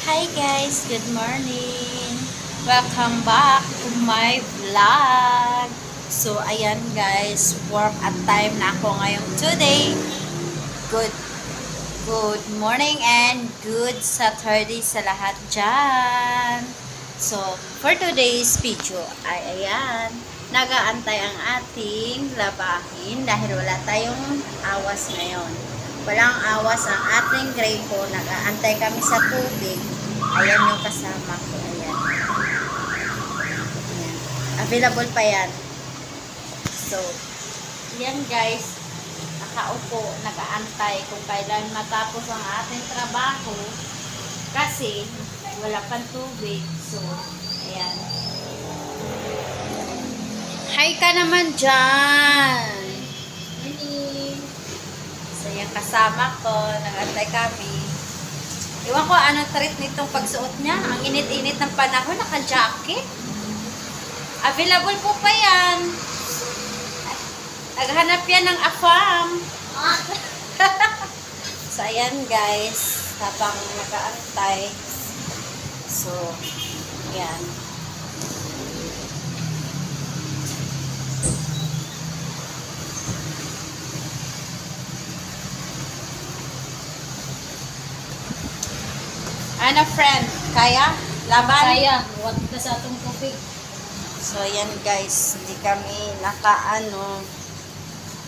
Hi guys, good morning. Welcome back to my vlog. So ayan guys, work at time na ako ngayong today. Good morning and good Saturday sa lahat dyan. So for today's video ay ayan, nagaantay ang ating labahin dahil wala tayong awas ngayon. Walang awas ang ating gripo, nag-aantay kami sa tubig. Ayan yung kasama ko, ayan. Ayan. Available pa yan. So, yan guys, nakaupo, nag-aantay kung kailan matapos ang ating trabaho kasi wala pang tubig. So, ayan. Hi ka naman dyan! So, yung kasama ko, nag-antay kami. Iwan ko anong trip nitong pagsuot niya. Ang init-init ng panahon, naka-jacket. Available po pa yan. Naghanap yan ng AFAM. So, ayan guys. Habang nag-aantay. So, ayan. Ano friend? Kaya? Laban? Kaya, huwag na sa atong tubig. So, ayan guys. Hindi kami nakaano.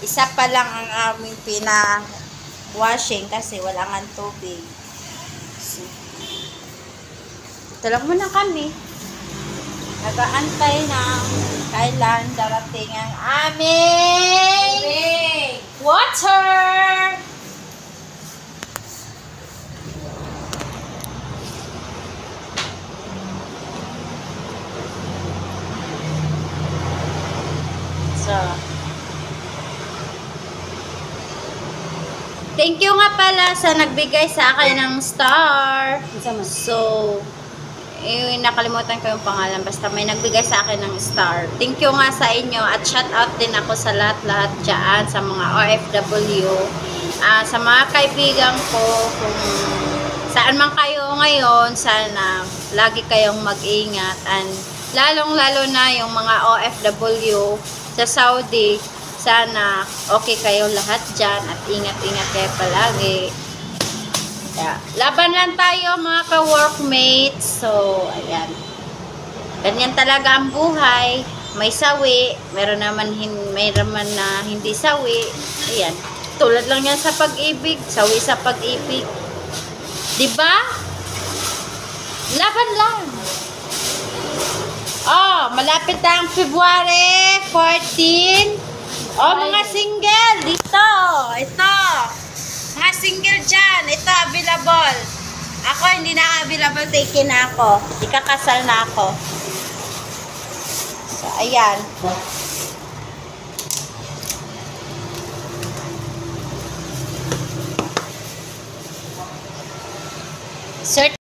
Isa pa lang ang aming pina-washing kasi wala nga tubig. So, ito lang muna kami. Nag-aantay ng kailan darating ang aming water! So, thank you nga pala sa nagbigay sa akin ng star. So, nakalimutan ko yung pangalan. Basta may nagbigay sa akin ng star. Thank you nga sa inyo. At shout out din ako sa lahat-lahat dyan. Sa mga OFW. Sa mga kaibigan ko. Kung saan man kayo ngayon, sana lagi kayong mag-ingat. And lalong-lalo na yung mga OFW sa Saudi, sana okay kayo lahat dyan at ingat-ingat kayo palagi. Yeah. Laban lang tayo mga ka-workmates. So, ayan. Ganyan talaga ang buhay. May sawi, meron naman na hindi sawi. Ayan. Tulad lang yan sa pag-ibig. Sawi sa pag-ibig. Diba? Laban lang. Oh, malapit na ang February 14. Oh, mga single, dito. Ito. Mga single dyan. Ito, available. Ako, hindi na available. Taken na ako. Ikakasal na ako. So, ayan. Sir,